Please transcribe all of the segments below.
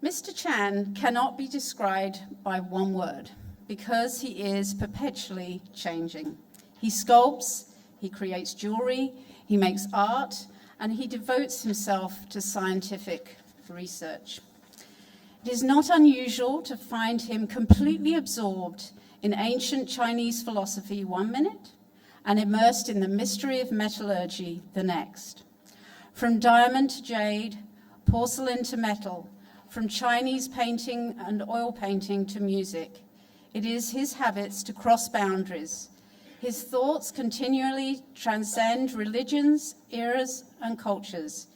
Mr. Chan cannot be described by one word because he is perpetually changing. He sculpts, he creates jewelry, he makes art, and he devotes himself to scientific research. It is not unusual to find him completely absorbed in ancient Chinese philosophy one minute and immersed in the mystery of metallurgy the next. From diamond to jade, porcelain to metal, from Chinese painting and oil painting to music, it is his habits to cross boundaries. His thoughts continually transcend religions, eras, and cultures.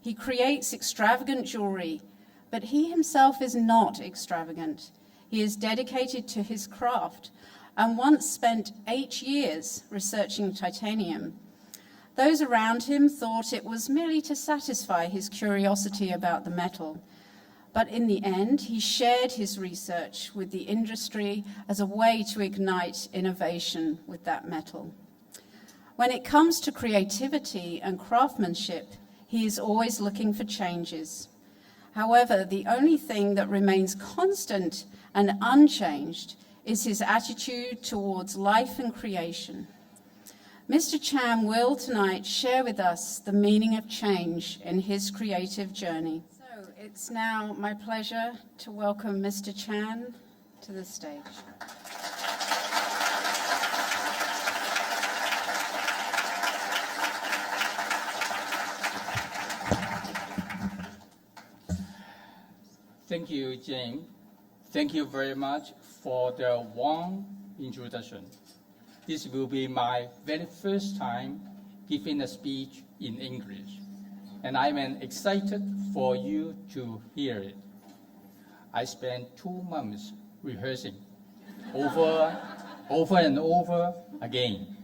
He creates extravagant jewelry, but he himself is not extravagant. He is dedicated to his craft and once spent 8 years researching titanium. Those around him thought it was merely to satisfy his curiosity about the metal. But in the end, he shared his research with the industry as a way to ignite innovation with that metal. When it comes to creativity and craftsmanship, he is always looking for changes. However, the only thing that remains constant and unchanged is his attitude towards life and creation. Mr. Chan will tonight share with us the meaning of change in his creative journey. So it's now my pleasure to welcome Mr. Chan to the stage. Thank you, Jane. Thank you very much for the warm introduction. This will be my very first time giving a speech in English, and I'm excited for you to hear it. I spent 2 months rehearsing over and over again,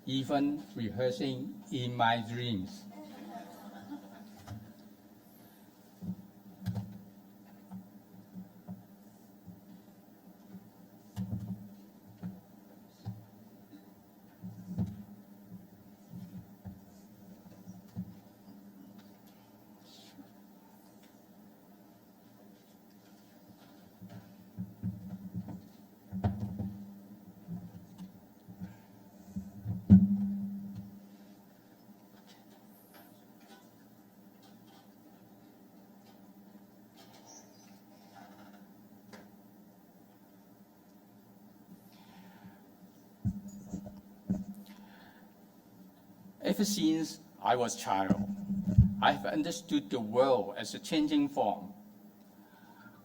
even rehearsing in my dreams. Ever since I was a child, I have understood the world as a changing form.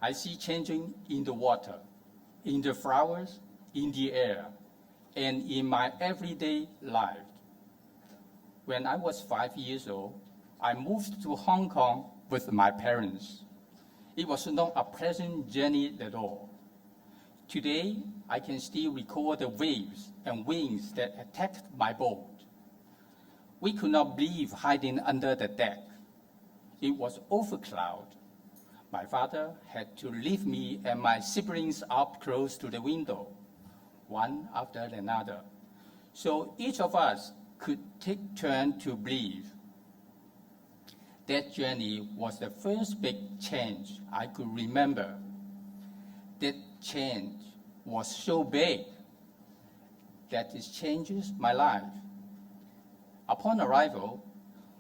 I see changing in the water, in the flowers, in the air, and in my everyday life. When I was 5 years old, I moved to Hong Kong with my parents. It was not a pleasant journey at all. Today, I can still recall the waves and winds that attacked my boat. We could not breathe hiding under the deck. It was overclouded. My father had to lift me and my siblings up close to the window, one after another, so each of us could take turn to breathe. That journey was the first big change I could remember. That change was so big that it changes my life. Upon arrival,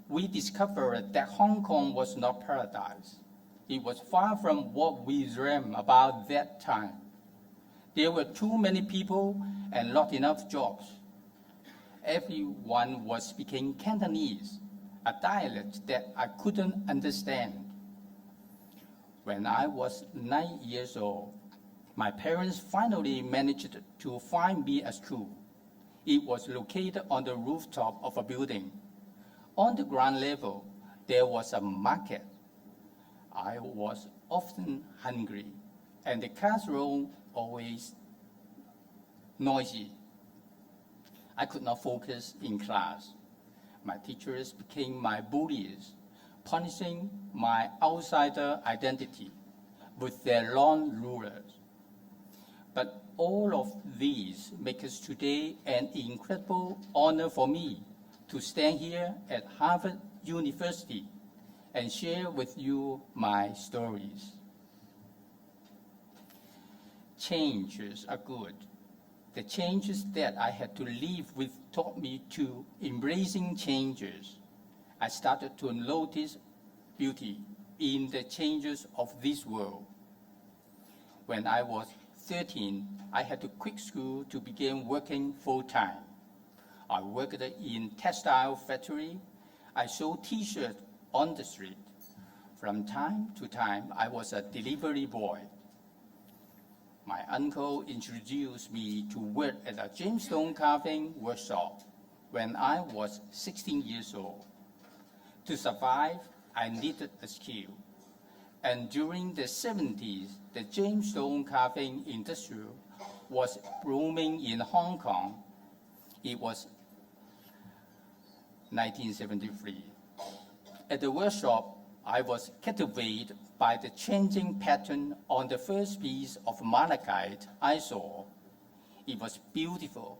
we discovered that Hong Kong was not paradise. It was far from what we dreamed about that time. There were too many people and not enough jobs. Everyone was speaking Cantonese, a dialect that I couldn't understand. When I was 9 years old, my parents finally managed to find me a school. It was located on the rooftop of a building. On the ground level, there was a market. I was often hungry, and the classroom always noisy. I could not focus in class. My teachers became my bullies, punishing my outsider identity with their long rulers. But all of these make us today an incredible honor for me to stand here at Harvard University and share with you my stories. Changes are good. The changes that I had to live with taught me to embracing changes. I started to notice beauty in the changes of this world. When I was 13, I had to quit school to begin working full-time. I worked in textile factory. I sold T-shirts on the street. From time to time, I was a delivery boy. My uncle introduced me to work at a gemstone carving workshop when I was 16 years old. To survive, I needed a skill. And during the 70s, the gemstone carving industry was booming in Hong Kong. It was 1973. At the workshop, I was captivated by the changing pattern on the first piece of malachite I saw. It was beautiful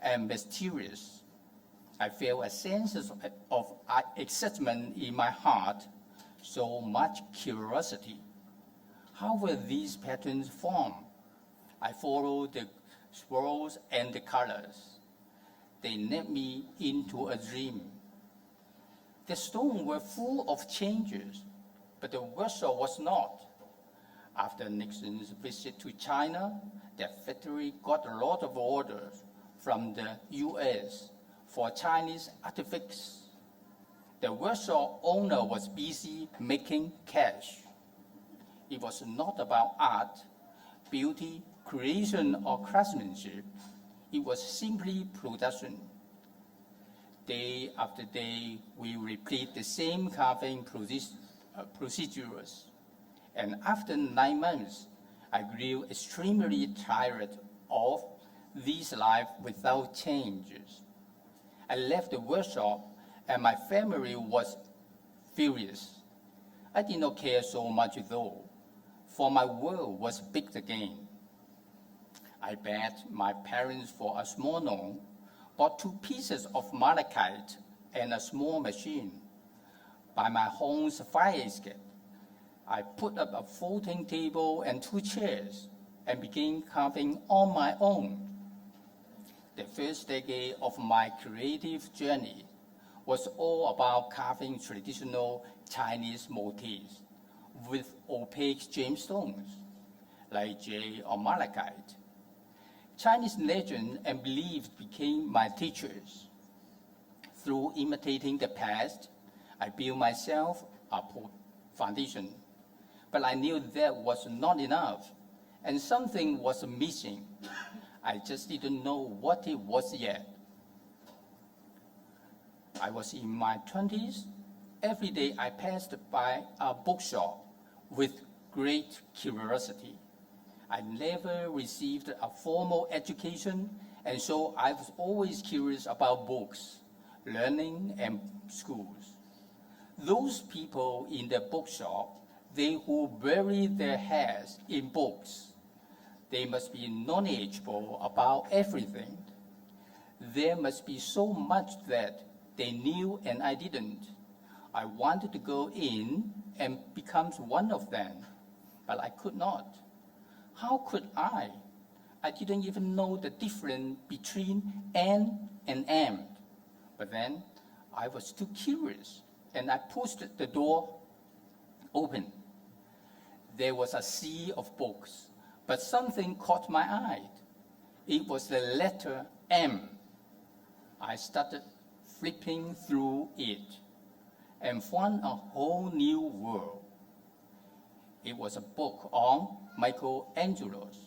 and mysterious. I felt a sense of excitement in my heart, so much curiosity. How were these patterns formed? I followed the swirls and the colors. They led me into a dream. The stones were full of changes, but the workshop was not. After Nixon's visit to China, the factory got a lot of orders from the US for Chinese artifacts. The workshop owner was busy making cash. It was not about art, beauty, creation, or craftsmanship. It was simply production. Day after day, we repeat the same carving procedures. And after 9 months, I grew extremely tired of this life without changes. I left the workshop and my family was furious. I did not care so much though, for my world was big again. I begged my parents for a small loan, bought 2 pieces of malachite and a small machine. By my home's fire escape, I put up a folding table and 2 chairs and began carving on my own. The first decade of my creative journey was all about carving traditional Chinese motifs with opaque gemstones, like jade or malachite. Chinese legend and beliefs became my teachers. Through imitating the past, I built myself a foundation. But I knew that was not enough, and something was missing. I just didn't know what it was yet. I was in my 20s. Every day I passed by a bookshop with great curiosity. I never received a formal education, and so I was always curious about books, learning, and schools. Those people in the bookshop, they who bury their heads in books, they must be knowledgeable about everything. There must be so much that they knew and I didn't. I wanted to go in and become one of them, but I could not. How could I? I didn't even know the difference between N and M. But then I was too curious, and I pushed the door open. There was a sea of books, but something caught my eye. It was the letter M. I started flipping through it and found a whole new world. It was a book on Michelangelo's.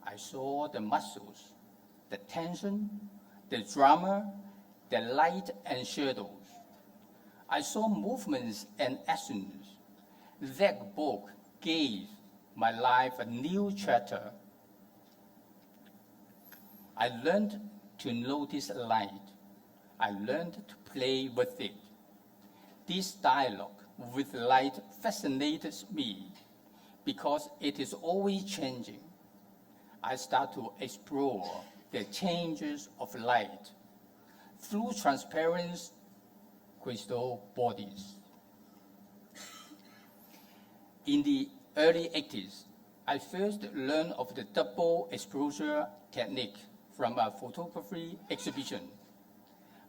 I saw the muscles, the tension, the drama, the light and shadows. I saw movements and actions. That book gave my life a new chapter. I learned to notice light. I learned to play with it. This dialogue with light fascinates me because it is always changing. I start to explore the changes of light through transparent crystal bodies. In the early 80s, I first learned of the double exposure technique from a photography exhibition.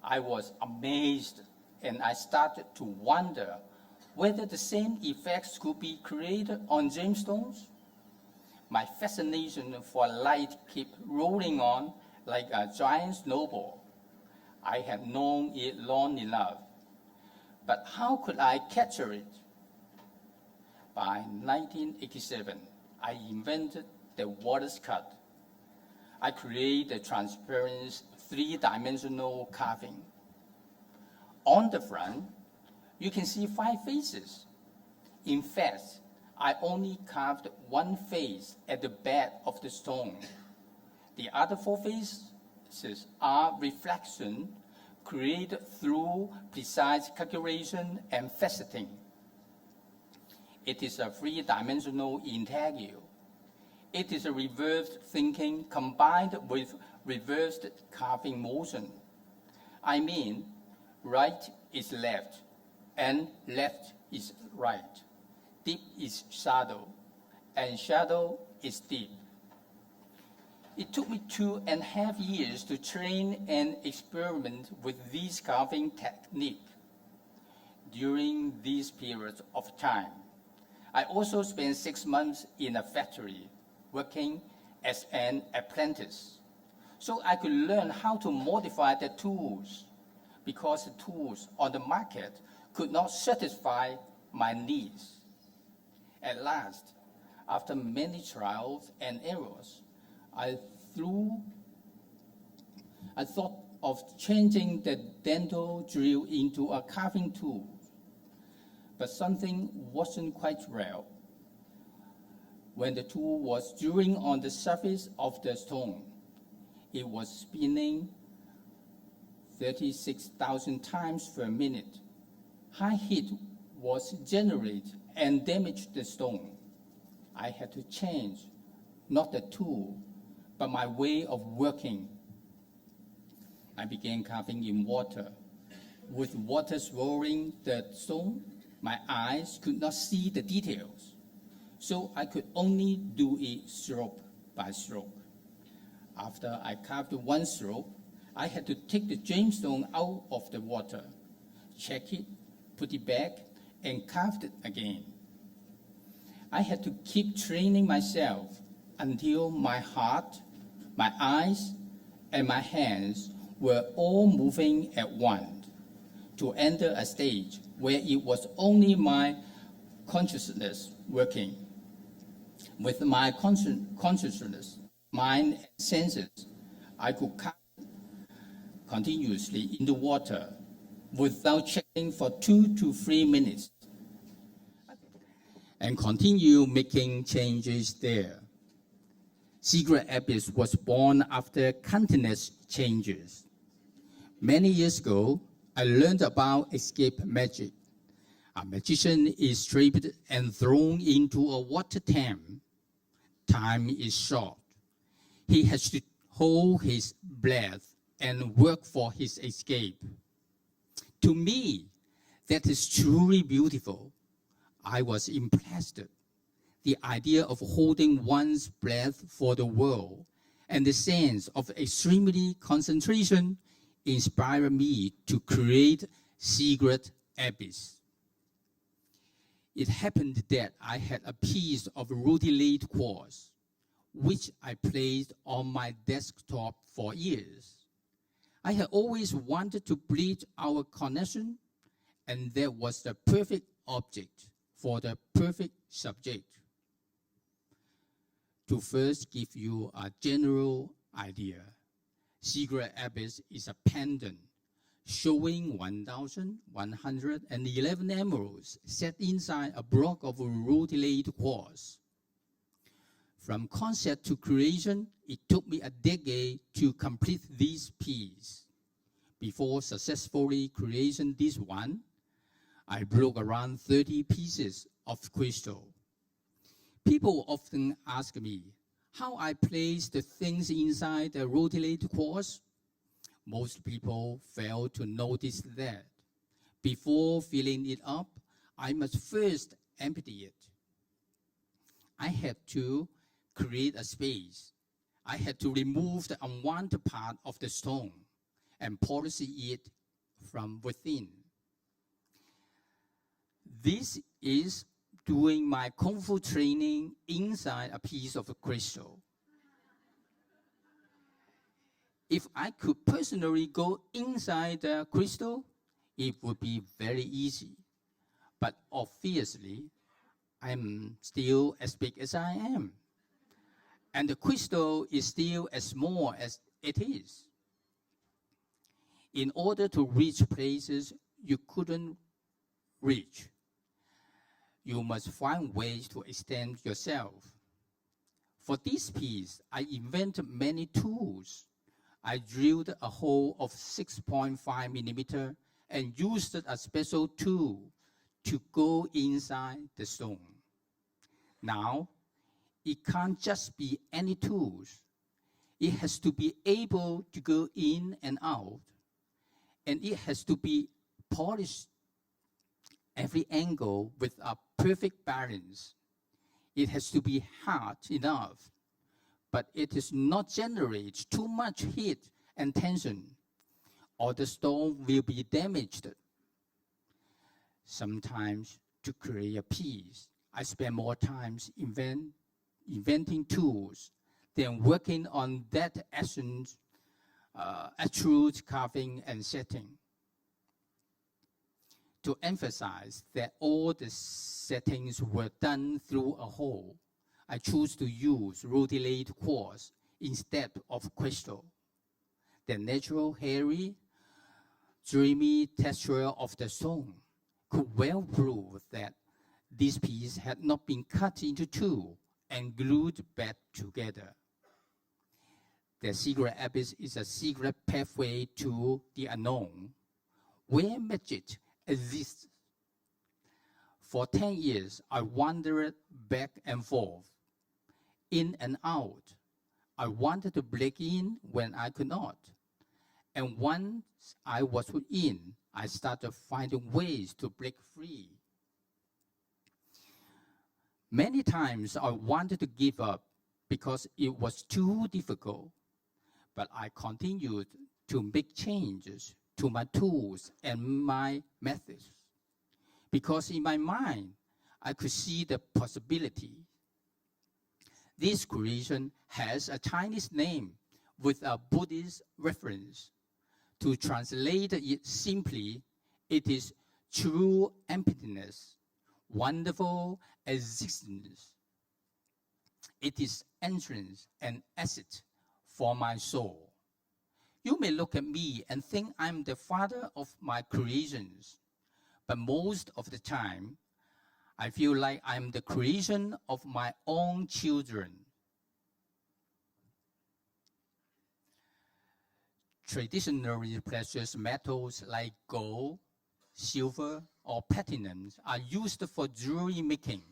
I was amazed, and I started to wonder whether the same effects could be created on gemstones. My fascination for light kept rolling on like a giant snowball. I had known it long enough, but how could I capture it? By 1987, I invented the Wallace cut. I created a transparent three-dimensional carving. On the front, you can see 5 faces. In fact, I only carved one face at the back of the stone. The other 4 faces are reflections created through precise calculation and faceting. It is a 3-dimensional integral. It is a reversed thinking combined with reversed carving motion. I mean, right is left, and left is right. Deep is shadow, and shadow is deep. It took me 2.5 years to train and experiment with this carving technique. During these periods of time, I also spent 6 months in a factory working as an apprentice, so I could learn how to modify the tools, because the tools on the market could not satisfy my needs. At last, after many trials and errors, I thought of changing the dental drill into a carving tool, but something wasn't quite right. When the tool was drilling on the surface of the stone, it was spinning 36,000 times per minute. High heat was generated and damaged the stone. I had to change, not the tool, but my way of working. I began carving in water. With water swirling the stone, my eyes could not see the details, so I could only do it stroke by stroke. After I carved one stroke, I had to take the gemstone out of the water, check it, put it back, and carve it again. I had to keep training myself until my heart, my eyes, and my hands were all moving at once, to enter a stage where it was only my consciousness working. With my consciousness, mind, and senses, I could carve continuously in the water without checking for 2 to 3 minutes, and continue making changes there. Secret Abyss was born after countless changes. Many years ago, I learned about escape magic. A magician is trapped and thrown into a water tank. Time is short. He has to hold his breath and work for his escape. To me, that is truly beautiful. I was impressed. The idea of holding one's breath for the world and the sense of extremely concentration inspired me to create Secret Abyss. It happened that I had a piece of rhodolite quartz, which I placed on my desktop for years. I had always wanted to bridge our connection, and that was the perfect object for the perfect subject. To first give you a general idea, Secret Abyss is a pendant showing 1,111 emeralds set inside a block of rhodolite quartz. From concept to creation, it took me a decade to complete this piece. Before successfully creating this one, I broke around 30 pieces of crystal. People often ask me how I place the things inside the rhodolite quartz. Most people fail to notice that. Before filling it up, I must first empty it. I had to create a space. I had to remove the unwanted part of the stone and polish it from within. This is doing my Kung Fu training inside a piece of crystal. If I could personally go inside the crystal, it would be very easy. But obviously, I'm still as big as I am. And the crystal is still as small as it is. In order to reach places you couldn't reach, you must find ways to extend yourself. For this piece, I invented many tools. I drilled a hole of 6.5 millimeter and used a special tool to go inside the stone. Now, it can't just be any tools. It has to be able to go in and out, and it has to be polished every angle with a perfect balance. It has to be hard enough, but it does not generate too much heat and tension, or the stone will be damaged. Sometimes, to create a piece, I spend more time inventing tools than working on that essence, actual carving and setting. To emphasize that all the settings were done through a hole, I choose to use rhodolite quartz instead of crystal. The natural, hairy, dreamy texture of the stone could well prove that this piece had not been cut into two and glued back together. The secret abyss is a secret pathway to the unknown, where magic exists. For 10 years, I wandered back and forth, in and out. I wanted to break in when I could not. And once I was in, I started finding ways to break free. Many times I wanted to give up because it was too difficult, but I continued to make changes to my tools and my methods. Because in my mind, I could see the possibility. This creation has a Chinese name with a Buddhist reference. To translate it simply, it is true emptiness, wonderful existence. It is entrance and exit for my soul. You may look at me and think I'm the father of my creations, but most of the time, I feel like I'm the creation of my own children. Traditionally, precious metals like gold, silver, or platinum are used for jewelry making.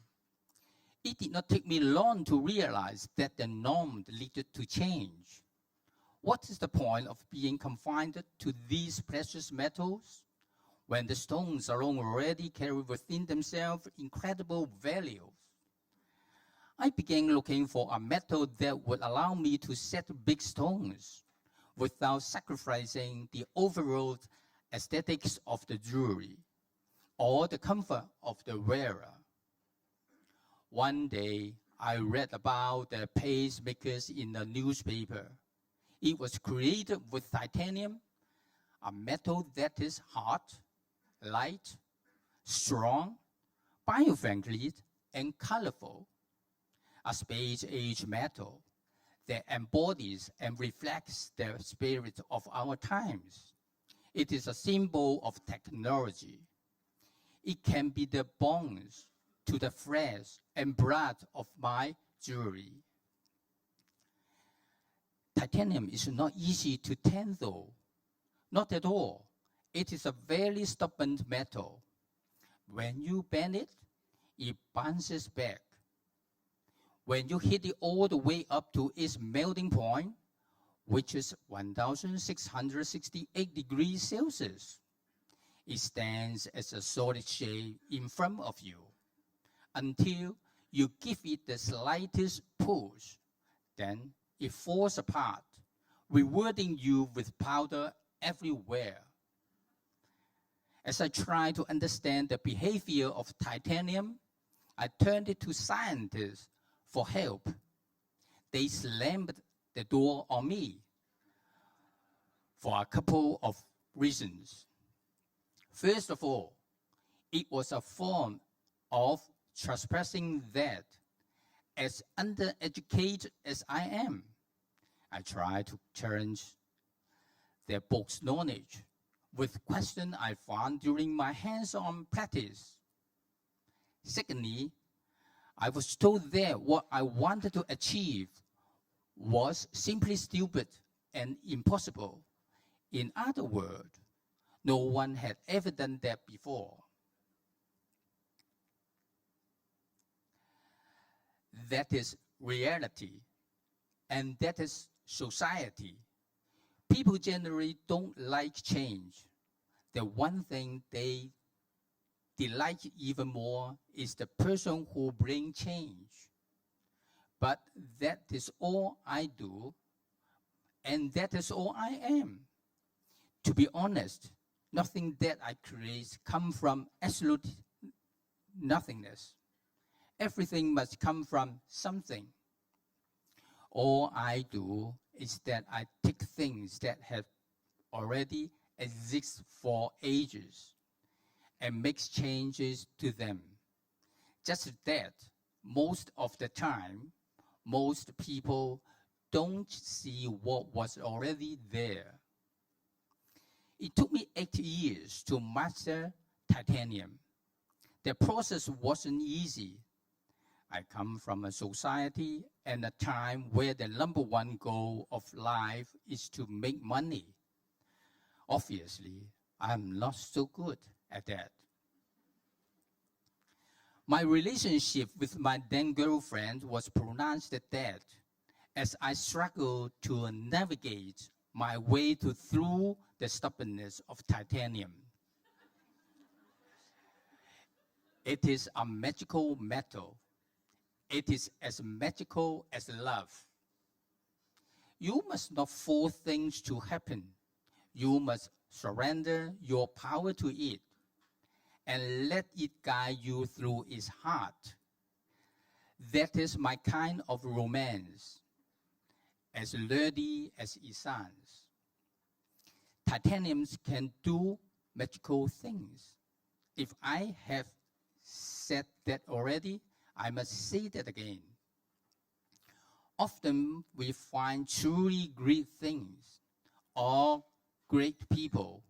It did not take me long to realize that the norm needed to change. What is the point of being confined to these precious metals when the stones alone already carry within themselves incredible values? I began looking for a metal that would allow me to set big stones without sacrificing the overall aesthetics of the jewelry or the comfort of the wearer. One day, I read about the pacemakers in the newspaper. It was created with titanium, a metal that is hot, light, strong, biofriendly, and colorful. A space-age metal that embodies and reflects the spirit of our times. It is a symbol of technology. It can be the bones to the flesh and blood of my jewelry. Titanium is not easy to handle, not at all. It is a very stubborn metal. When you bend it, it bounces back. When you hit it all the way up to its melting point, which is 1,668 degrees Celsius, it stands as a solid shape in front of you until You give it the slightest push, then it falls apart, rewarding you with powder everywhere. As I tried to understand the behavior of titanium, I turned to scientists for help. They slammed the door on me for a couple of reasons. First of all, it was a form of trespassing that, as undereducated as I am, I tried to challenge their book's knowledge with questions I found during my hands-on practice. Secondly, I was told that what I wanted to achieve was simply stupid and impossible. In other words, no one had ever done that before. That is reality, and that is society. People generally don't like change. The one thing they dislike even more is the person who brings change. But that is all I do, and that is all I am. To be honest, nothing that I create comes from absolute nothingness. Everything must come from something. All I do is that I take things that have already existed for ages and make changes to them. Just that, most of the time, most people don't see what was already there. It took me 8 years to master titanium. The process wasn't easy. I come from a society and a time where the number one goal of life is to make money. Obviously, I'm not so good at that. My relationship with my then girlfriend was pronounced dead as I struggled to navigate my way through the stubbornness of titanium. It is a magical metal. It is as magical as love. You must not force things to happen. You must surrender your power to it and let it guide you through its heart. That is my kind of romance, as nerdy as it sounds. Titanium can do magical things. If I have said that already, I must say that again. Often we find truly great things or great people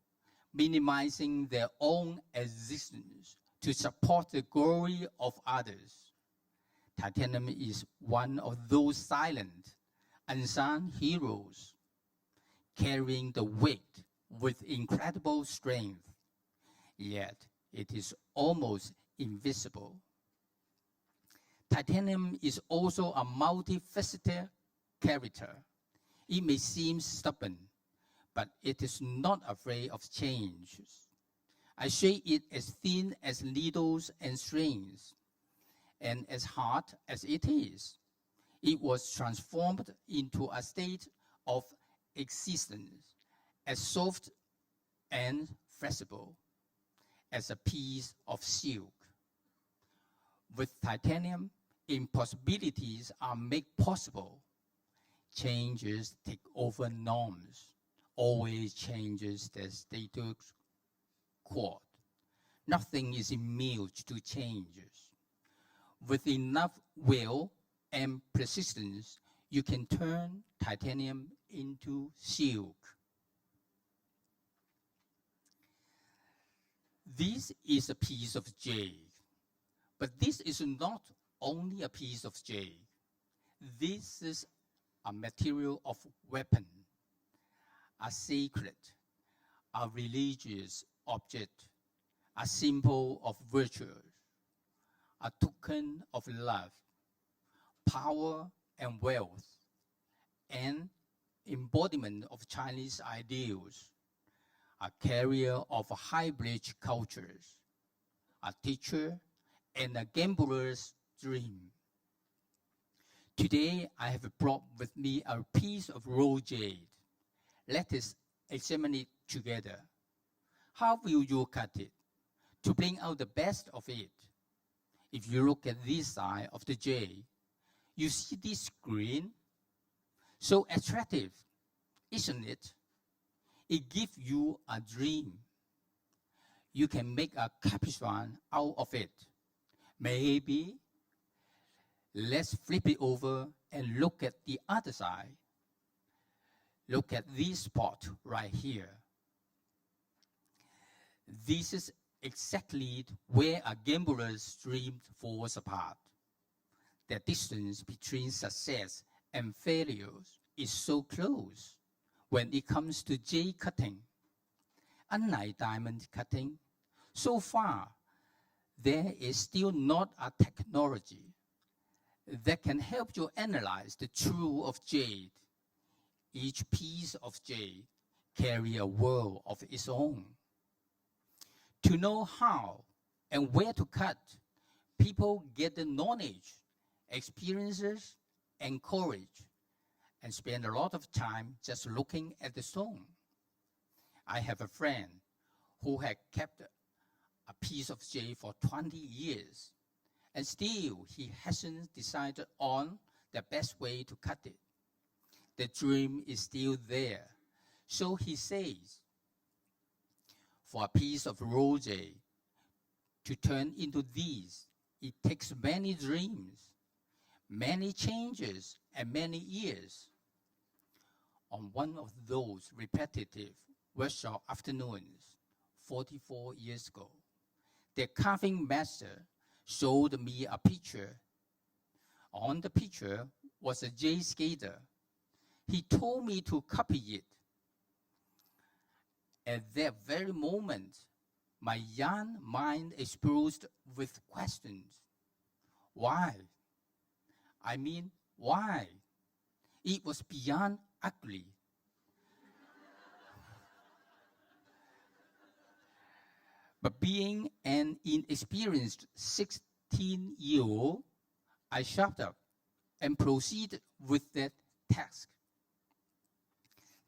minimizing their own existence to support the glory of others. Titanium is one of those silent, unsung heroes, carrying the weight with incredible strength, yet it is almost invisible. Titanium is also a multifaceted character. It may seem stubborn, but it is not afraid of change. I shade it as thin as needles and strings, and as hard as it is, it was transformed into a state of existence as soft and flexible as a piece of silk. With titanium, impossibilities are made possible. Changes take over norms, always changes the status quo. Nothing is immune to changes. With enough will and persistence, you can turn titanium into silk. This is a piece of jade. But this is not only a piece of jade. This is a material of weapon, a sacred, a religious object, a symbol of virtue, a token of love, power and wealth, an embodiment of Chinese ideals, a carrier of hybrid cultures, a teacher, and a gambler's dream. Today, I have brought with me a piece of raw jade. Let us examine it together. How will you cut it to bring out the best of it? If you look at this side of the jade, you see this green, so attractive, isn't it? It gives you a dream. You can make a capuchon out of it. Maybe let's flip it over and look at the other side. Look at this spot right here. This is exactly where a gambler's dream falls apart. The distance between success and failures is so close when it comes to jade cutting. Unlike diamond cutting, so far, there is still not a technology that can help you analyze the truth of jade. Each piece of jade carries a world of its own. To know how and where to cut, people get the knowledge, experiences, and courage, and spend a lot of time just looking at the stone. I have a friend who had kept a piece of jade for 20 years, and still he hasn't decided on the best way to cut it. The dream is still there. So he says, for a piece of raw jade to turn into these, it takes many dreams, many changes, and many years. On one of those repetitive workshop afternoons, 44 years ago, the carving master showed me a picture. On the picture was a jade skater. He told me to copy it. At that very moment, my young mind exploded with questions. Why? I mean, why? It was beyond ugly. But being an inexperienced 16-year-old, I shut up and proceeded with that task.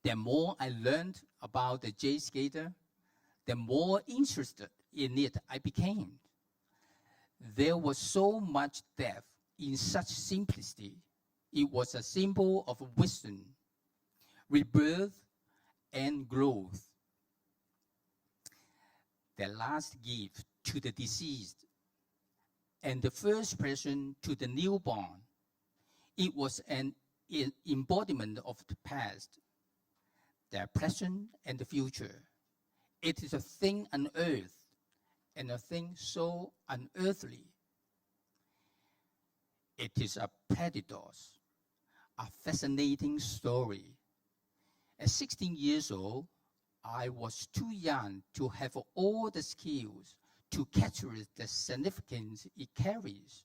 The more I learned about the jade skater, the more interested in it I became. There was so much depth in such simplicity. It was a symbol of wisdom, rebirth, and growth. The last gift to the deceased and the first present to the newborn. It was an embodiment of the past, the present, and the future. It is a thing unearthed and a thing so unearthly. It is a paradox, a fascinating story. At 16 years old, I was too young to have all the skills to capture the significance it carries.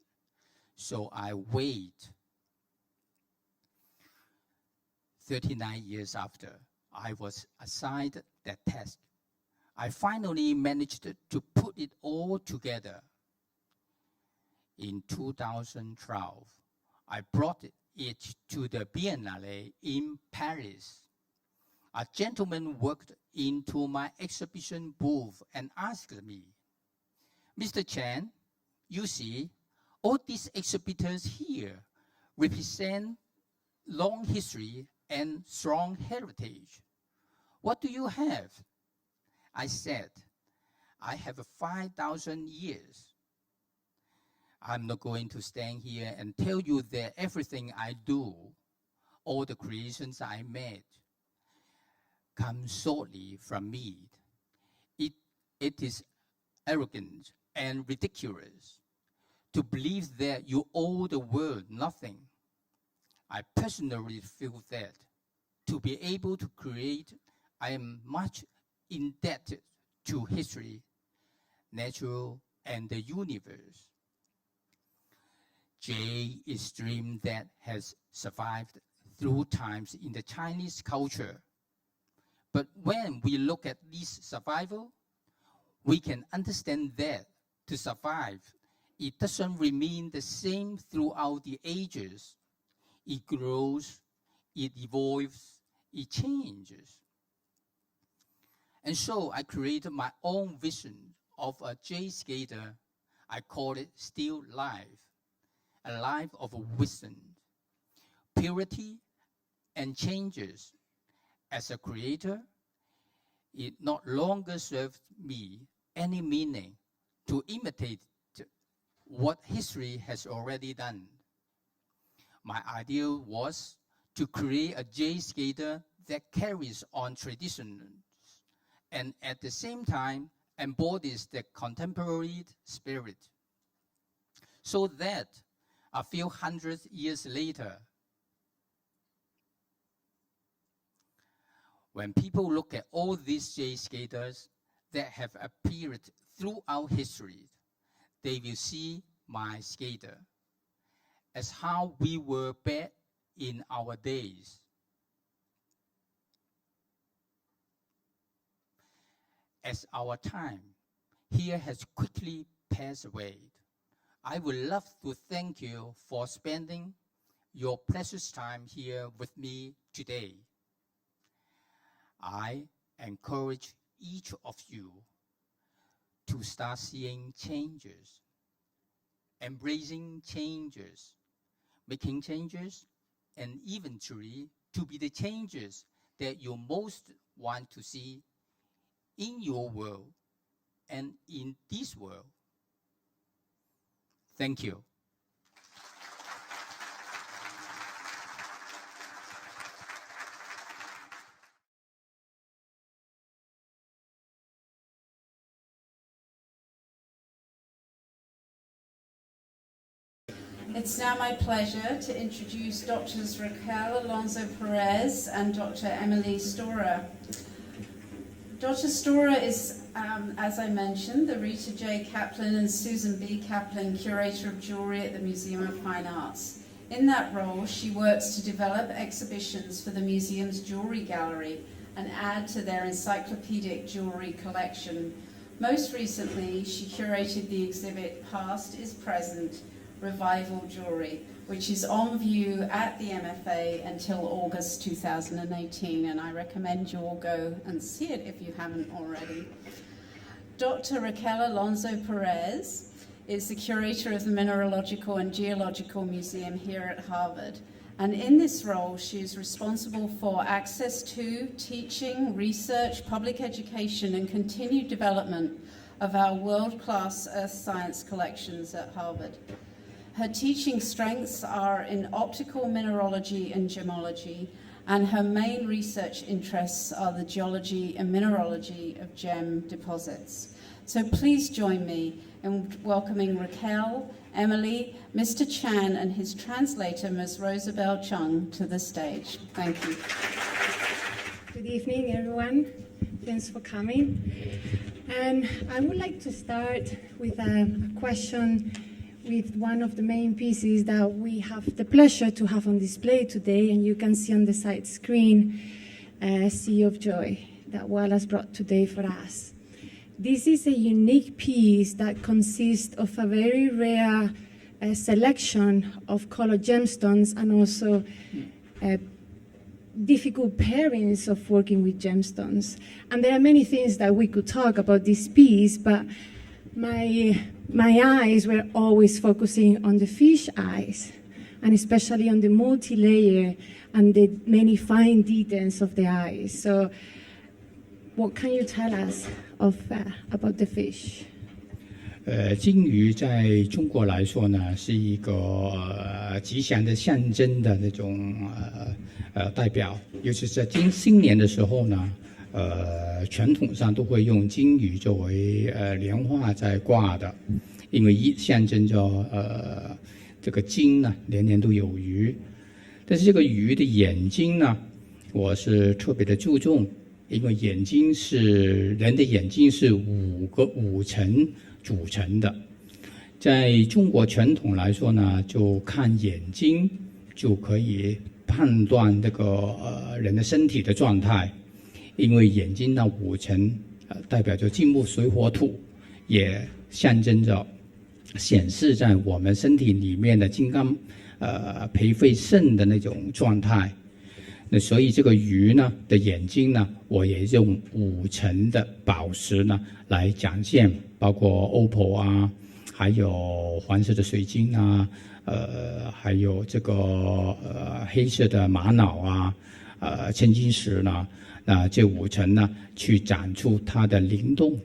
So I wait. 39 years after I was assigned that task, I finally managed to put it all together. In 2012, I brought it to the Biennale in Paris. A gentleman walked into my exhibition booth and asked me, Mr. Chen, you see, all these exhibitors here represent long history and strong heritage. What do you have? I said, I have 5,000 years. I'm not going to stand here and tell you that everything I do, all the creations I made, come solely from me. It is arrogant and ridiculous to believe that you owe the world nothing. I personally feel that to be able to create, I am much indebted to history, nature, and the universe. Jade is a dream that has survived through times in the Chinese culture. But when we look at this survival, we can understand that to survive it doesn't remain the same throughout the ages. It grows, it evolves, it changes. And so I created my own vision of a jade skater. I call it Still Life, a life of wisdom, purity, and changes. As a creator, it no longer serves me any meaning to imitate what history has already done. My ideal was to create a jade skater that carries on traditions and at the same time embodies the contemporary spirit, so that a few hundred years later, when people look at all these jade skaters that have appeared throughout history, they will see my skater as how we were back in our days. As our time here has quickly passed away, I would love to thank you for spending your precious time here with me today. I encourage each of you to start seeing changes, embracing changes, making changes, and eventually to be the changes that you most want to see in your world and in this world. Thank you. It's now my pleasure to introduce Drs. Raquel Alonso Perez and Dr. Emily Storer. Dr. Storer is, as I mentioned, the Rita J. Kaplan and Susan B. Kaplan Curator of Jewelry at the Museum of Fine Arts. In that role, she works to develop exhibitions for the museum's jewelry gallery and add to their encyclopedic jewelry collection. Most recently, she curated the exhibit Past is Present, Revival Jewelry, which is on view at the MFA until August 2018, and I recommend you all go and see it if you haven't already. Dr. Raquel Alonso Perez is the curator of the Mineralogical and Geological Museum here at Harvard, and in this role she is responsible for access to, teaching, research, public education, and continued development of our world-class earth science collections at Harvard. Her teaching strengths are in optical mineralogy and gemology, and her main research interests are the geology and mineralogy of gem deposits. So please join me in welcoming Raquel, Emily, Mr. Chan, and his translator, Ms. Rosabelle Chung, to the stage. Thank you. Good evening, everyone. Thanks for coming. And I would like to start with a question with one of the main pieces that we have the pleasure to have on display today, and you can see on the side screen, Sea of Joy, that Wallace brought today for us. This is a unique piece that consists of a very rare selection of colored gemstones and also difficult pairings of working with gemstones. And there are many things that we could talk about this piece, but my eyes were always focusing on the fish eyes, and especially on the multi-layer and the many fine details of the eyes. So what can you tell us about the fish? 金鱼在中国来说呢，是一个吉祥的象征的那种代表，尤其是在新年的时候呢，传统上都会用金鱼作为莲花在挂的，因为象征着这个金呢年年都有余。但是这个鱼的眼睛呢，我是特别的注重，因为人的眼睛是五层组成的。在中国传统来说呢，就看眼睛就可以判断这个人的身体的状态，因为眼睛的五层代表着金木水火土，也象征着显示在我们身体里面的金刚脾肺肾的那种状态。那所以这个鱼呢的眼睛呢，我也用5层的宝石呢来展现，包括 opal 啊，还有黄色的水晶啊，还有这个黑色的玛瑙啊，青金石呢，这5层呢去展出它的灵动。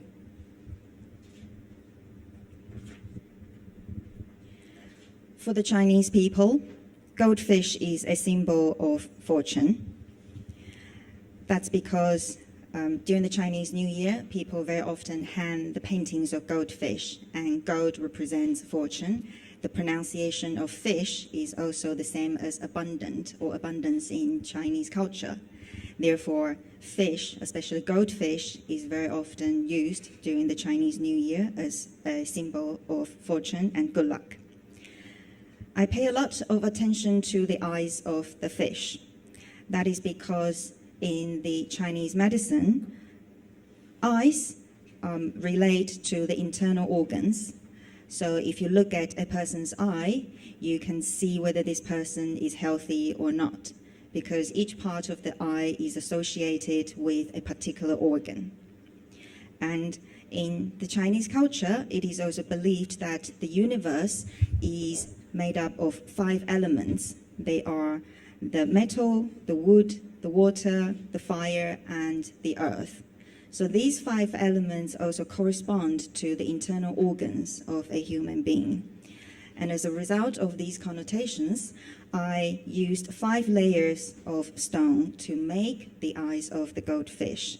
For the Chinese people, goldfish is a symbol of fortune. That's because during the Chinese New Year, people very often hang the paintings of goldfish, and gold represents fortune. The pronunciation of fish is also the same as abundant or abundance in Chinese culture. Therefore, fish, especially goldfish, is very often used during the Chinese New Year as a symbol of fortune and good luck. I pay a lot of attention to the eyes of the fish. That is because in the Chinese medicine, eyes relate to the internal organs. So if you look at a person's eye, you can see whether this person is healthy or not, because each part of the eye is associated with a particular organ. And in the Chinese culture, it is also believed that the universe is made up of 5 elements. They are the metal, the wood, the water, the fire, and the earth. So these 5 elements also correspond to the internal organs of a human being. And as a result of these connotations, I used 5 layers of stone to make the eyes of the goldfish.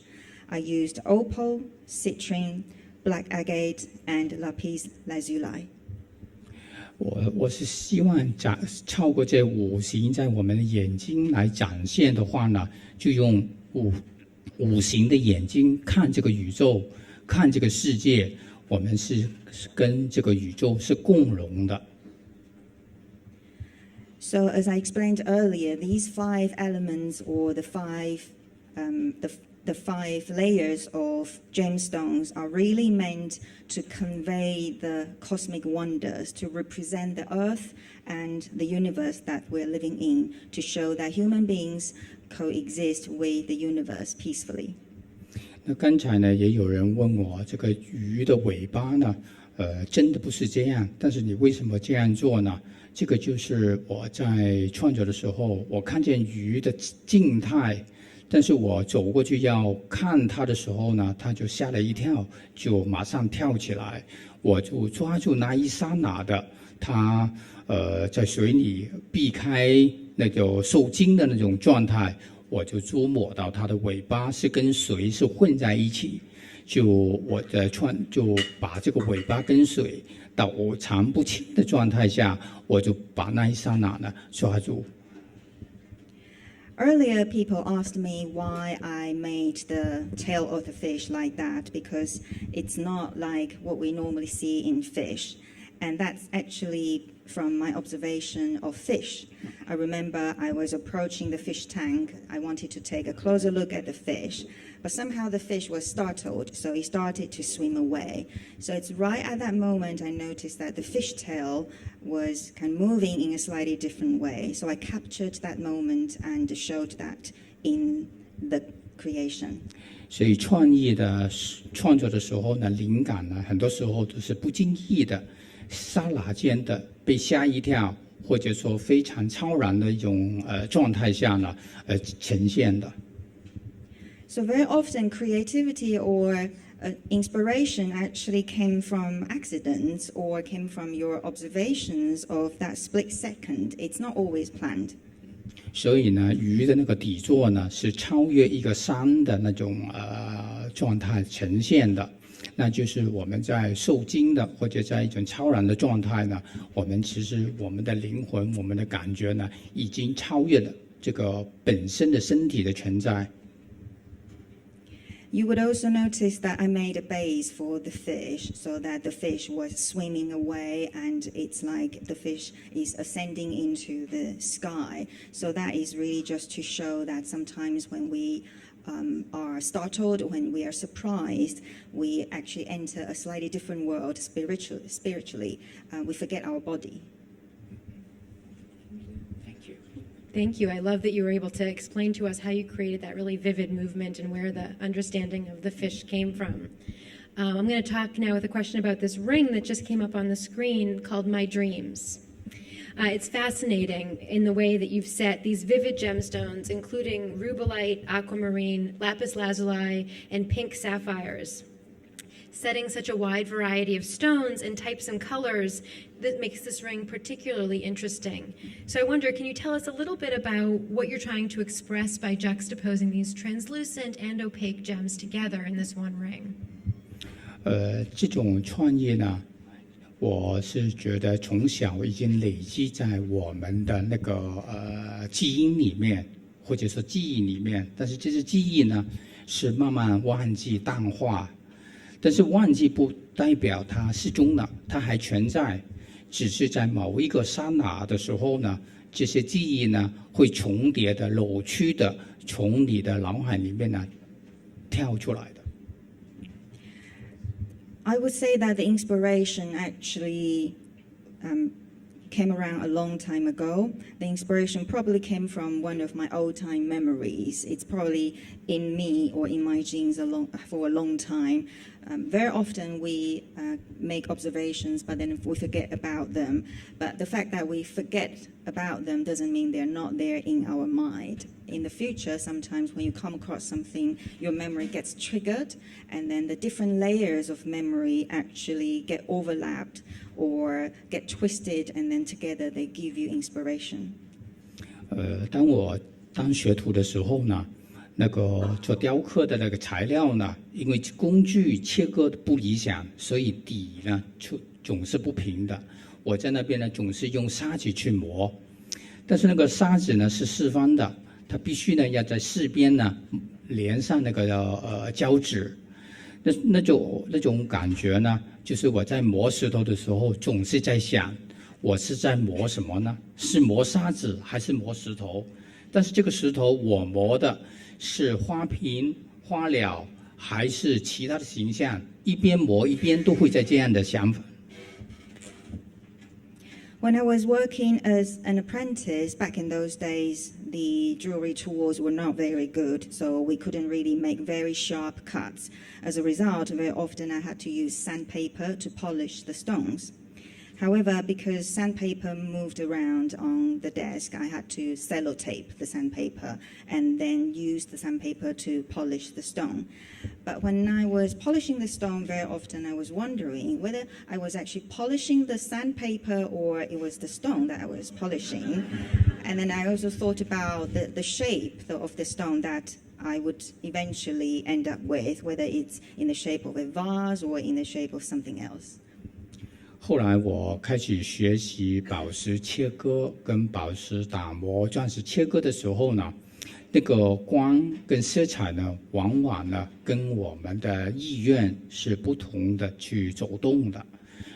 I used opal, citrine, black agate, and lapis lazuli. 我是希望超过这5行在我们的眼睛来展现的话呢，就用五行的眼睛看这个宇宙，看这个世界，我们是跟这个宇宙是共融的。So as I explained earlier, these 5 elements, or the 5 layers of gemstones, are really meant to convey the cosmic wonders, to represent the earth and the universe that we're living in, to show that human beings coexist with the universe peacefully. 那刚才呢，也有人问我这个鱼的尾巴呢，真的不是这样，但是你为什么这样做呢？这个就是我在创作的时候，我看见鱼的静态。但是我走过去要看它的时候呢，它就吓了一跳，就马上跳起来。我就抓住那一刹那的，它在水里避开那个受惊的那种状态，我就捉摸到它的尾巴是跟水是混在一起，就把这个尾巴跟水到藏不清的状态下，我就把那一刹那呢抓住。Earlier, people asked me why I made the tail of the fish like that, because it's not like what we normally see in fish. And that's actually from my observation of fish. I remember I was approaching the fish tank. I wanted to take a closer look at the fish, but somehow the fish was startled, so he started to swim away. So it's right at that moment I noticed that the fish tail was kind of moving in a slightly different way. So I captured that moment and showed that in the creation. 所以创作的时候呢，灵感呢，很多时候都是不经意的、刹那间的被吓一跳，或者说非常超然的一种状态下呢，呈现的。So very often creativity or inspiration actually came from accidents or came from your observations of that split second. It's not always planned. 所以呢，鱼的那个底座呢，是超越一个山的那种状态呈现的。那就是我们在受惊的或者在一种超然的状态呢，我们其实我们的灵魂、我们的感觉呢，已经超越了这个本身的身体的存在。You would also notice that I made a base for the fish so that the fish was swimming away and it's like the fish is ascending into the sky. So that is really just to show that sometimes when we are startled, when we are surprised, we actually enter a slightly different world spiritually. We forget our body. Thank you. Thank you. I love that you were able to explain to us how you created that really vivid movement and where the understanding of the fish came from. I'm going to talk now with a question about this ring that just came up on the screen called My Dreams. It's fascinating in the way that you've set these vivid gemstones, including rubellite, aquamarine, lapis lazuli, and pink sapphires. Setting such a wide variety of stones and types and colors that makes this ring particularly interesting. So I wonder, can you tell us a little bit about what you're trying to express by juxtaposing these translucent and opaque gems together in this one ring? 这种创意呢，我是觉得从小已经累积在我们的那个基因里面，或者说记忆里面。但是这些记忆呢，是慢慢忘记淡化。但是忘记不代表它失踪了，它还存在，只是在某一个刹那的时候呢，这些记忆呢会重叠的、扭曲的，从你的脑海里面呢跳出来的。I would say that the inspiration actually came around a long time ago. The inspiration probably came from one of my old-time memories. It's probably in me or in my genes for a long time. Very often we make observations, but then we forget about them. But the fact that we forget about them doesn't mean they're not there in our mind. In the future, sometimes when you come across something, your memory gets triggered, and then the different layers of memory actually get overlapped or get twisted, and then together they give you inspiration. 当我当学徒的时候呢，那个做雕刻的那个材料呢，因为工具切割不理想，所以底呢总是不平的。我在那边呢总是用砂纸去磨，但是那个砂纸呢是四方的，它必须呢要在四边呢连上那个胶纸。那种感觉呢，就是我在磨石头的时候，总是在想，我是在磨什么呢？是磨砂纸还是磨石头？但是这个石头我磨的是花瓶、花鸟，还是其他的形象？一边磨一边都会在这样的想法。When I was working as an apprentice back in those days, the jewelry tools were not very good, so we couldn't really make very sharp cuts. As a result, very often I had to use sandpaper to polish the stones. However, because sandpaper moved around on the desk, I had to sellotape the sandpaper and then use the sandpaper to polish the stone. But when I was polishing the stone, very often I was wondering whether I was actually polishing the sandpaper or it was the stone that I was polishing. And then I also thought about the shape of the stone that I would eventually end up with, whether it's in the shape of a vase or in the shape of something else. 后来我开始学习宝石切割跟宝石打磨、钻石切割的时候呢，那个光跟色彩呢，往往呢跟我们的意愿是不同的去走动的。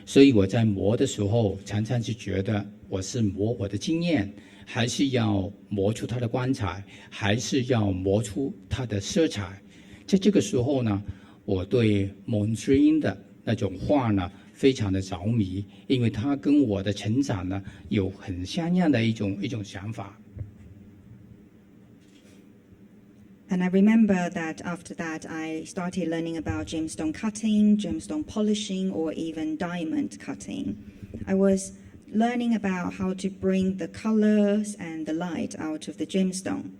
所以我在磨的时候，常常就觉得我是磨我的经验，还是要磨出它的光彩，还是要磨出它的色彩。在这个时候呢，我对蒙之音的那种画呢，非常的着迷，因为它跟我的成长呢有很相样的一种想法。And I remember that after that, I started learning about gemstone cutting, gemstone polishing, or even diamond cutting. I was learning about how to bring the colors and the light out of the gemstone.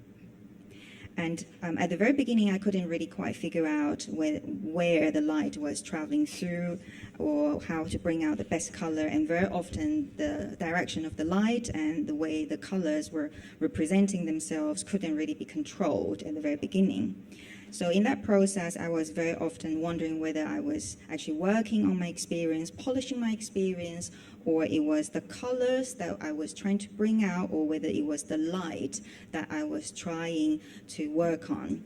And at the very beginning, I couldn't really quite figure out where the light was traveling through or how to bring out the best color. And very often, the direction of the light and the way the colors were representing themselves couldn't really be controlled at the very beginning. So in that process, I was very often wondering whether I was actually working on my experience, polishing my experience, or it was the colors that I was trying to bring out, or whether it was the light that I was trying to work on.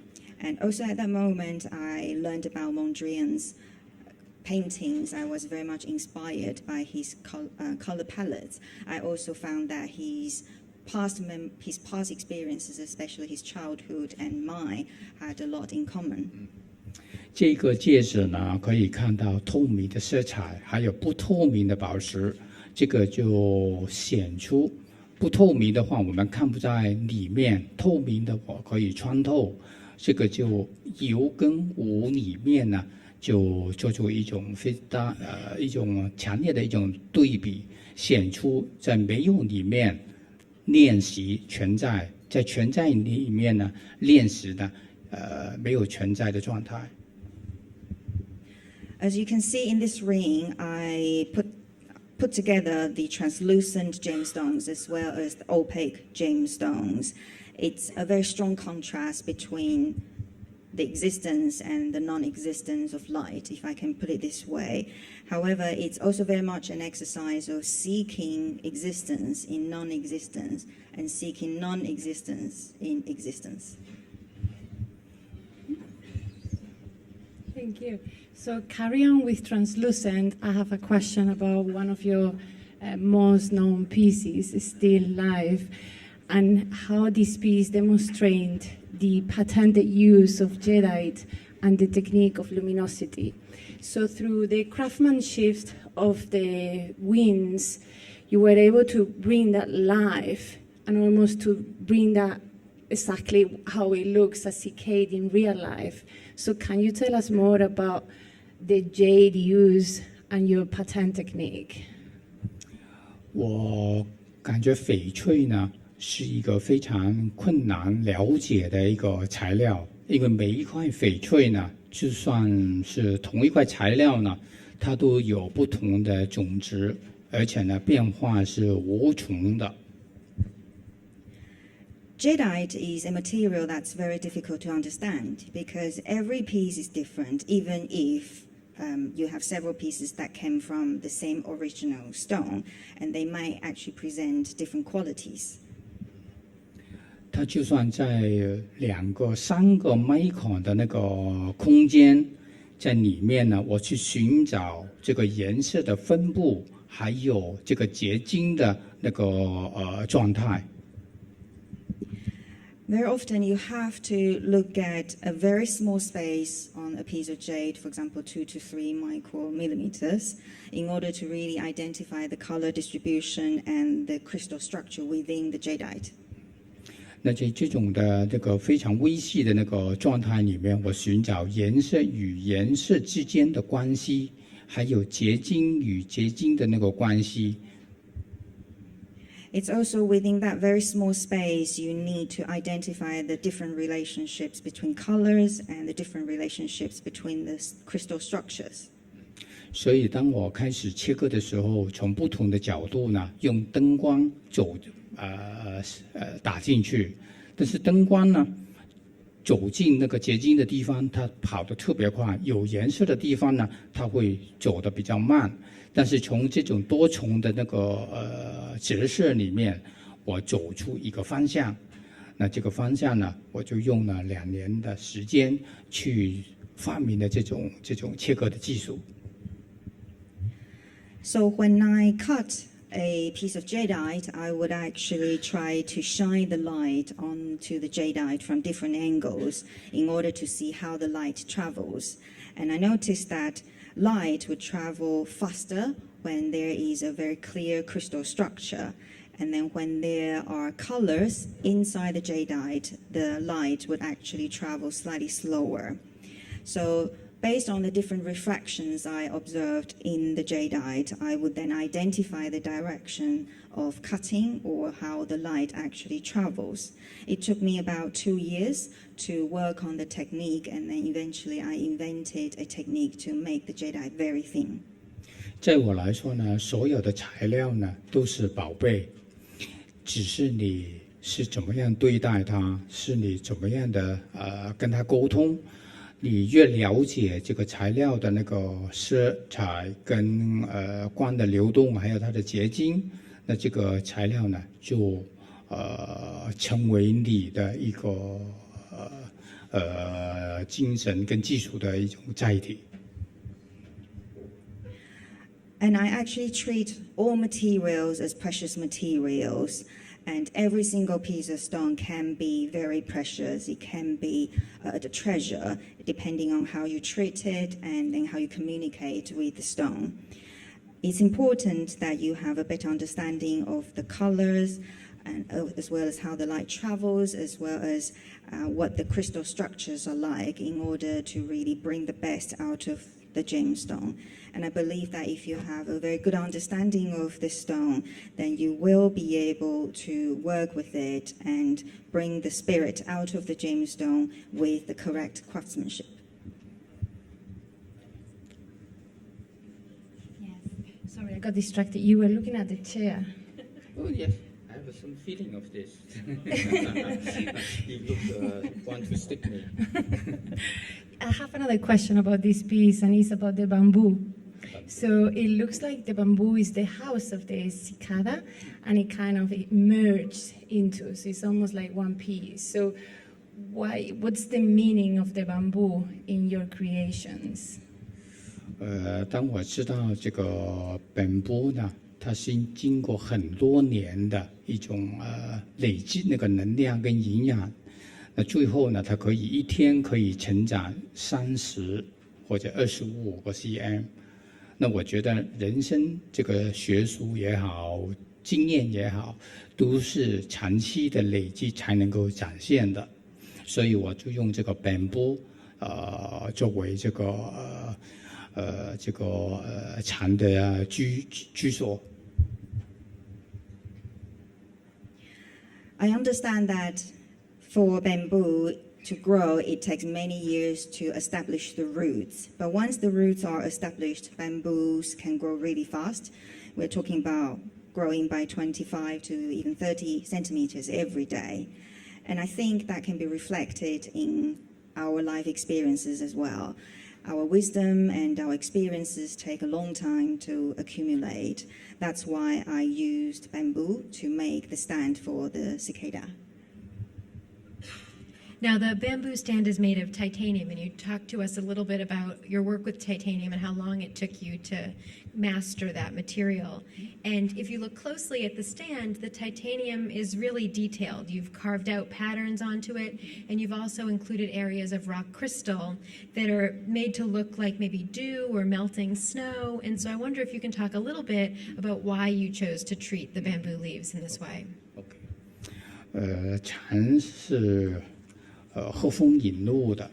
And also at that moment, I learned about Mondrian's paintings. I was very much inspired by his color palettes. I also found that his past experiences, especially his childhood and mine, had a lot in common. 这个戒指呢，可以看到透明的色彩，还有不透明的宝石，这个就显出不透明的话，我们看不在里面；透明的我可以穿透，这个就有跟无里面呢，就做出一种一种强烈的一种对比，显出在没有里面练习存在，在存在里面呢练习呢，没有存在的状态。As you can see in this ring, I put together the translucent gemstones as well as the opaque gemstones. It's a very strong contrast between the existence and the non-existence of light, if I can put it this way. However, it's also very much an exercise of seeking existence in non-existence and seeking non-existence in existence. Thank you. So carry on with translucent. I have a question about one of your most known pieces, Still Life, and how this piece demonstrates the patented use of jadeite and the technique of luminosity. So through the craftsmanship of the winds, you were able to bring that life and almost to bring that exactly how it looks as cicade in real life. So can you tell us more about the jade use and your patent technique? 我感觉翡翠呢是一个非常困难了解的一个材料，因为每一块翡翠呢，就算是同一块材料呢，它都有不同的种质，而且呢变化是无穷的。Jadeite is a material that's very difficult to understand because every piece is different, even if you have several pieces that came from the same original stone, and they might actually present different qualities. 它就算在2个、3个 micron 的那个空间在里面呢，我去寻找这个颜色的分布，还有这个结晶的那个状态。Very often you have to look at a very small space on a piece of jade, for example 2 to 3 micromillimeters, in order to really identify the color distribution and the crystal structure within the jadeite. 那在这种的这个非常微细的那个状态里面，我寻找颜色与颜色之间的关系，还有结晶与结晶的那个关系。It's also within that very small space you need to identify the different relationships between colors and the different relationships between the crystal structures. 所以当我开始切割的时候，从不同的角度呢，用灯光打进去，但是灯光呢走进那个结晶的地方，它跑得特别快；有颜色的地方呢，它会走得比较慢。但是从这种多重的那个折射里面，我走出一个方向。那这个方向呢，我就用了2年的时间去发明了这种切割的技术。So when I cut a piece of jadeite, I would actually try to shine the light onto the jadeite from different angles in order to see how the light travels. And I noticed that light would travel faster when there is a very clear crystal structure. And then when there are colors inside the jadeite, the light would actually travel slightly slower. So based on the different refractions I observed in the jadeite, I would then identify the direction of cutting or how the light actually travels. It took me about 2 years to work on the technique, and then eventually I invented a technique to make the jadeite very thin. 在我来说呢，所有的材料呢都是宝贝，只是你是怎么样对待它，是你怎么样的跟它沟通。你越了解这个材料的那个色彩跟光的流动，还有它的结晶，那这个材料呢就成为你的一个精神跟技术的一种载体。And I actually treat all materials as precious materials, and every single piece of stone can be very precious. It can be a treasure, depending on how you treat it and then how you communicate with the stone. It's important that you have a better understanding of the colors, and as well as how the light travels, as well as what the crystal structures are like, in order to really bring the best out of the gemstone. And I believe that if you have a very good understanding of this stone, then you will be able to work with it and bring the spirit out of the gemstone with the correct craftsmanship. Yes. Sorry, I got distracted. You were looking at the chair. Oh yes, I have some feeling of this. You look want to stick me. I have another question about this piece, and it's about the bamboo. So it looks like the bamboo is the house of the cicada, and it kind of merged into, so it's almost like one piece. So what's the meaning of the bamboo in your creations? 当我知道这个本波呢，它是经过很多年的一种累积那个能量跟营养，那最后呢，它可以一天可以成长30或者25个 cm。那我觉得人生这个学术也好，经验也好，都是长期的累积才能够展现的，所以我就用这个bamboo作为这个禅的居所。I understand that for bamboo to grow, it takes many years to establish the roots. But once the roots are established, bamboos can grow really fast. We're talking about growing by 25 to even 30 centimeters every day. And I think that can be reflected in our life experiences as well. Our wisdom and our experiences take a long time to accumulate. That's why I used bamboo to make the stand for the cicada. Now, the bamboo stand is made of titanium, and you talked to us a little bit about your work with titanium and how long it took you to master that material. And if you look closely at the stand, the titanium is really detailed. You've carved out patterns onto it, and you've also included areas of rock crystal that are made to look like maybe dew or melting snow. And so I wonder if you can talk a little bit about why you chose to treat the bamboo leaves in this way. OK，禅是和风引路的，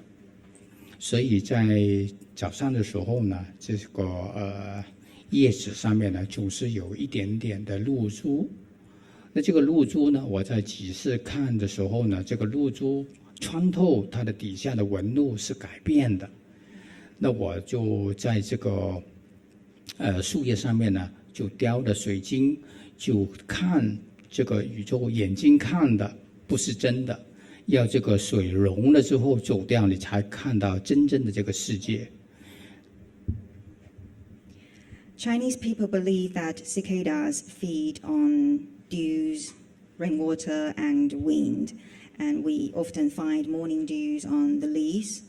所以在早上的时候呢，这个叶子上面呢总是有一点点的露珠。那这个露珠呢，我在几次看的时候呢，这个露珠穿透它的底下的纹路是改变的。那我就在这个树叶上面呢，就雕了水晶，就看这个宇宙，眼睛看的不是真的。要这个水融了之后走掉，你才看到真正的这个世界。Chinese people believe that cicadas feed on dews, rainwater, and wind, and we often find morning dews on the leaves.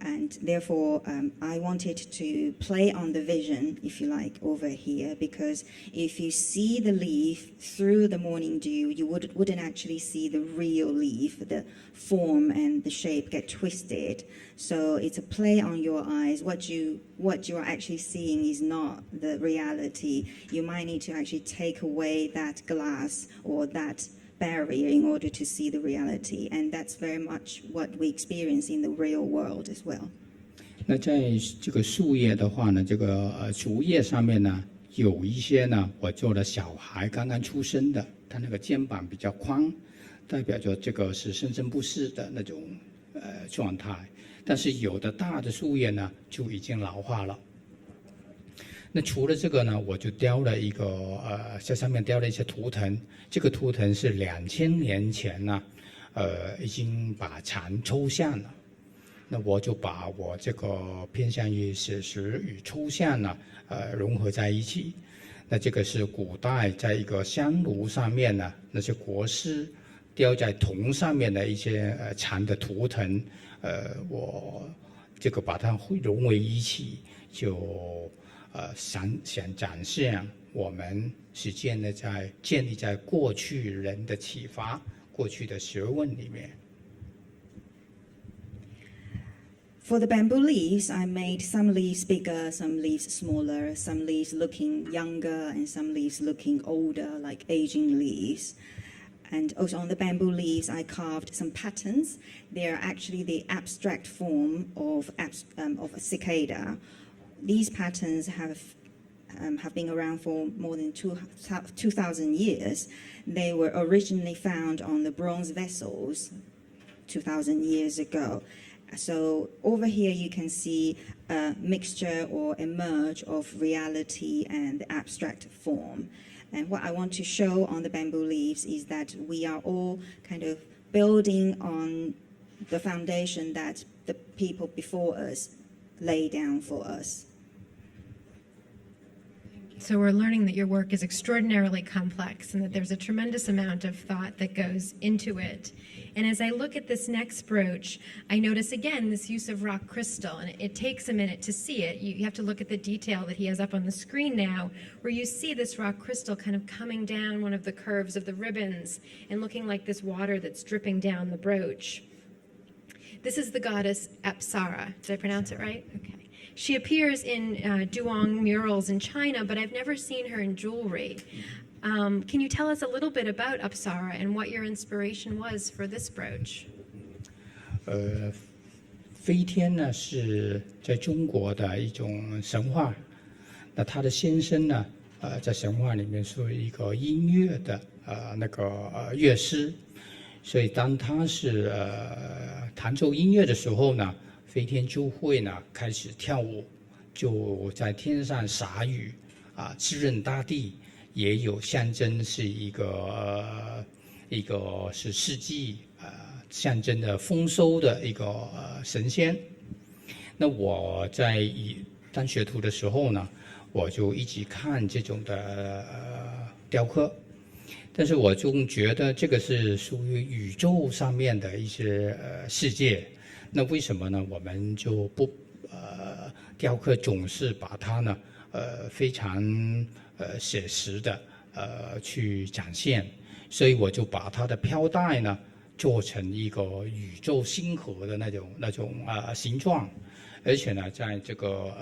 And therefore, I wanted to play on the vision, if you like, over here, because if you see the leaf through the morning dew, you wouldn't actually see the real leaf, the form and the shape get twisted. So it's a play on your eyes. What you are actually seeing is not the reality. You might need to actually take away that glass or that barrier in order to see the reality, and that's very much what we experience in the real world as well. 那在这个树叶的话呢，这个竹叶上面呢，有一些呢，我做了小孩刚刚出生的，他那个肩膀比较宽，代表着这个是生生不息的那种状态。但是有的大的树叶呢，就已经老化了。那除了这个呢，我就雕了一个在上面雕了一些图腾。这个图腾是2000年前呢，已经把禅抽象了。那我就把我这个偏向于写实与抽象呢，融合在一起。那这个是古代在一个香炉上面呢，那些国师雕在铜上面的一些禅的图腾，我这个把它融为一起，就想展现我们是建立在过去人的启发、过去的学问里面。For the bamboo leaves, I made some leaves bigger, some leaves smaller, some leaves looking younger, and some leaves looking older, like aging leaves. And also on the bamboo leaves, I carved some patterns. They are actually the abstract form of a cicada. These patterns have been around for more than 2,000 years. They were originally found on the bronze vessels 2,000 years ago. So over here you can see a mixture or a merge of reality and the abstract form. And what I want to show on the bamboo leaves is that we are all kind of building on the foundation that the people before us laid down for us. So we're learning that your work is extraordinarily complex and that there's a tremendous amount of thought that goes into it. And as I look at this next brooch, I notice again this use of rock crystal, and it takes a minute to see it. You have to look at the detail that he has up on the screen now, where you see this rock crystal kind of coming down one of the curves of the ribbons and looking like this water that's dripping down the brooch. This is the goddess Apsara. Did I pronounce it right? Okay. She appears in Duong murals in China, but I've never seen her in jewelry. Can you tell us a little bit about Apsara and what your inspiration was for this brooch? 飞天呢是在中国的一种神话，那他的先生呢，在神话里面是一个音乐的乐师，所以当他是弹奏音乐的时候呢，飞天就会呢开始跳舞，就在天上洒雨，滋润大地，也有象征是一个是四季，象征的丰收的一个神仙。那我在当学徒的时候呢，我就一直看这种的雕刻，但是我总觉得这个是属于宇宙上面的一些世界。那为什么呢？我们就不雕刻总是把它呢非常写实的去展现，所以我就把它的飘带呢做成一个宇宙星河的那种形状，而且呢在这个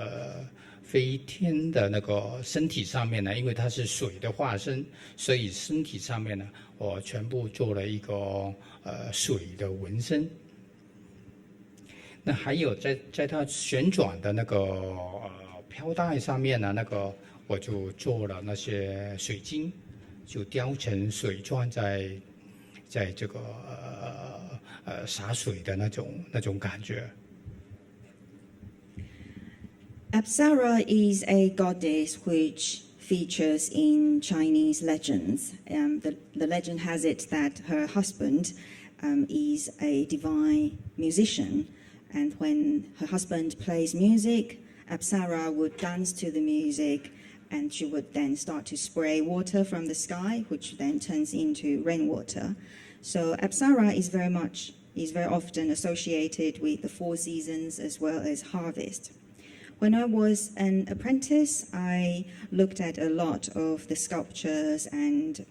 飞天的那个身体上面呢，因为它是水的化身，所以身体上面呢我全部做了一个水的纹身。那还有在它旋转的那个飘带上面呢，我就做了那些水晶，就雕成水状在这个洒水的那种感觉。Apsara is a goddess which features in Chinese legends. The legend has it that her husband is a divine musician. And when her husband plays music, Apsara would dance to the music, and she would then start to spray water from the sky, which then turns into rainwater. So Apsara is very often associated with the four seasons as well as harvest. When I was an apprentice, I looked at a lot of the sculptures and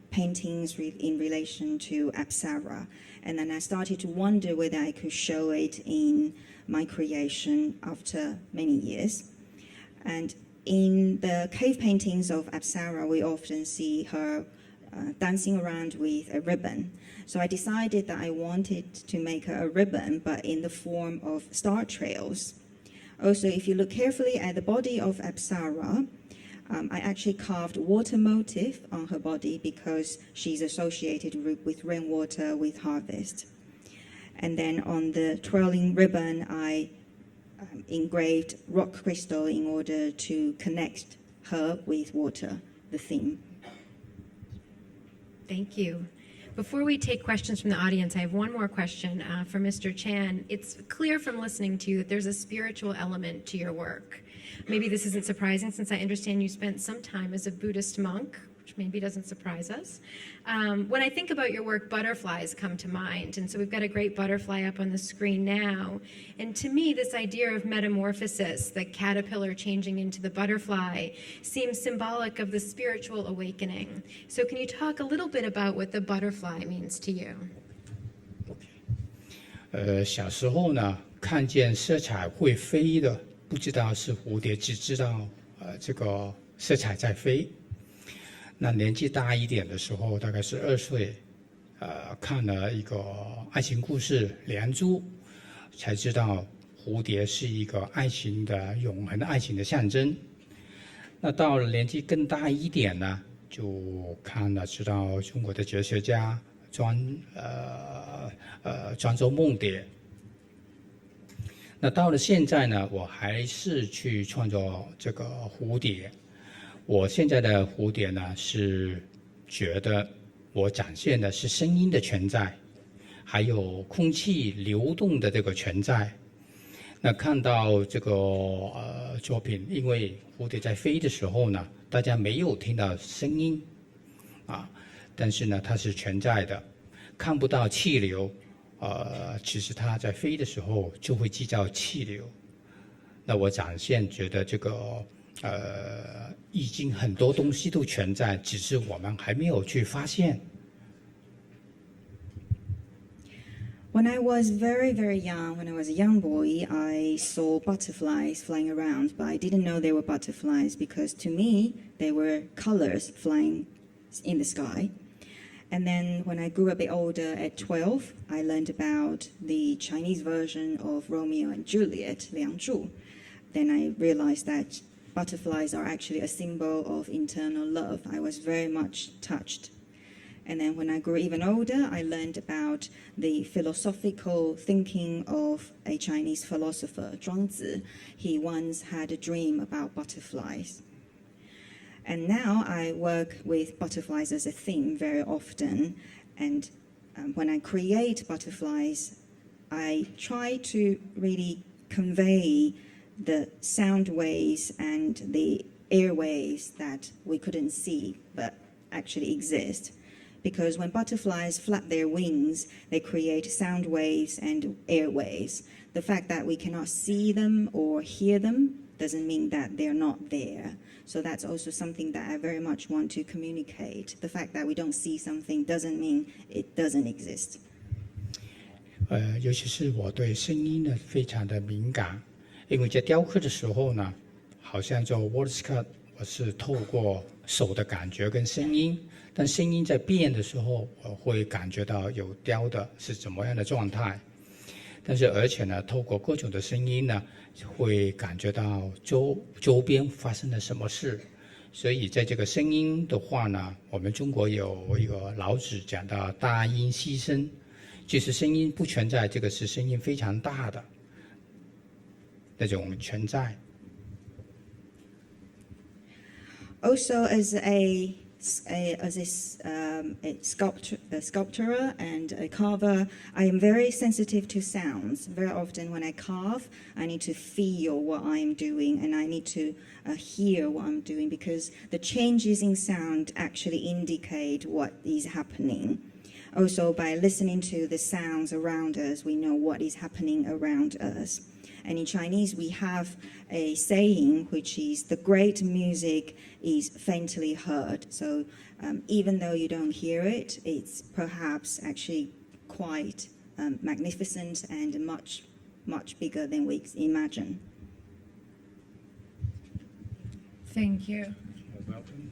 paintings in relation to Apsara. And then I started to wonder whether I could show it in my creation after many years. And in the cave paintings of Apsara, we often see her dancing around with a ribbon. So I decided that I wanted to make her a ribbon, but in the form of star trails. Also, if you look carefully at the body of Apsara, I actually carved water motif on her body because she's associated with rainwater, with harvest. And then on the twirling ribbon, I engraved rock crystal in order to connect her with water, the theme. Thank you. Before we take questions from the audience, I have one more question for Mr. Chan. It's clear from listening to you that there's a spiritual element to your work. Maybe this isn't surprising since I understand you spent some time as a Buddhist monk which maybe doesn't surprise us. When I think about your work, butterflies come to mind. And so we've got a great butterfly up on the screen now. And to me, this idea of metamorphosis, the caterpillar changing into the butterfly, seems symbolic of the spiritual awakening. So can you talk a little bit about what the butterfly means to you? 小时候呢，看见色彩会飞的，不知道是蝴蝶，只知道这个色彩在飞。那年纪大一点的时候，大概是2岁，看了一个爱情故事《连珠》，才知道蝴蝶是一个爱情的永恒的爱情的象征。那到了年纪更大一点呢，就看了知道中国的哲学家庄周梦蝶。那到了现在呢，我还是去创作这个蝴蝶。我现在的蝴蝶呢，是觉得我展现的是声音的存在，还有空气流动的这个存在。那看到这个作品，因为蝴蝶在飞的时候呢，大家没有听到声音啊，但是呢，它是存在的，看不到气流。其实它在飞的时候就会制造气流。那我展现觉得这个已经很多东西都存在，只是我们还没有去发现。When I was very, very young, when I was a young boy, I saw butterflies flying around, but I didn't know they were butterflies because to me, they were colors flying in the sky. And then when I grew a bit older at 12, I learned about the Chinese version of Romeo and Juliet, 梁祝. Then I realized that butterflies are actually a symbol of internal love. I was very much touched. And then when I grew even older, I learned about the philosophical thinking of a Chinese philosopher, Zhuangzi. He once had a dream about butterflies. And now I work with butterflies as a theme very often. And when I create butterflies, I try to really convey the sound waves and the air waves that we couldn't see but actually exist. Because when butterflies flap their wings, they create sound waves and air waves. The fact that we cannot see them or hear them doesn't mean that they're not there. So that's also something that I very much want to communicate. The fact that we don't see something doesn't mean it doesn't exist. 尤其是我对声音呢非常的敏感，因为在雕刻的时候呢，好像做 Wallace cut， 我是透过手的感觉跟声音，但声音在变的时候，我会感觉到有雕的是怎么样的状态。但是而且呢，透过各种的声音呢，会感觉到周边发生了什么事。所以在这个声音的话呢，我们中国有一个老子讲到大音希声，就是声音不存在，这个是声音非常大的那种存在。Also, as a sculptor and a carver, I am very sensitive to sounds. Very often when I carve, I need to feel what I am doing and I need to hear what I'm doing because the changes in sound actually indicate what is happening. Also, by listening to the sounds around us, we know what is happening around us. And in Chinese, we have a saying, which is, the great music is faintly heard. So even though you don't hear it, it's perhaps actually quite magnificent and much, much bigger than we imagine. Thank you. You're welcome.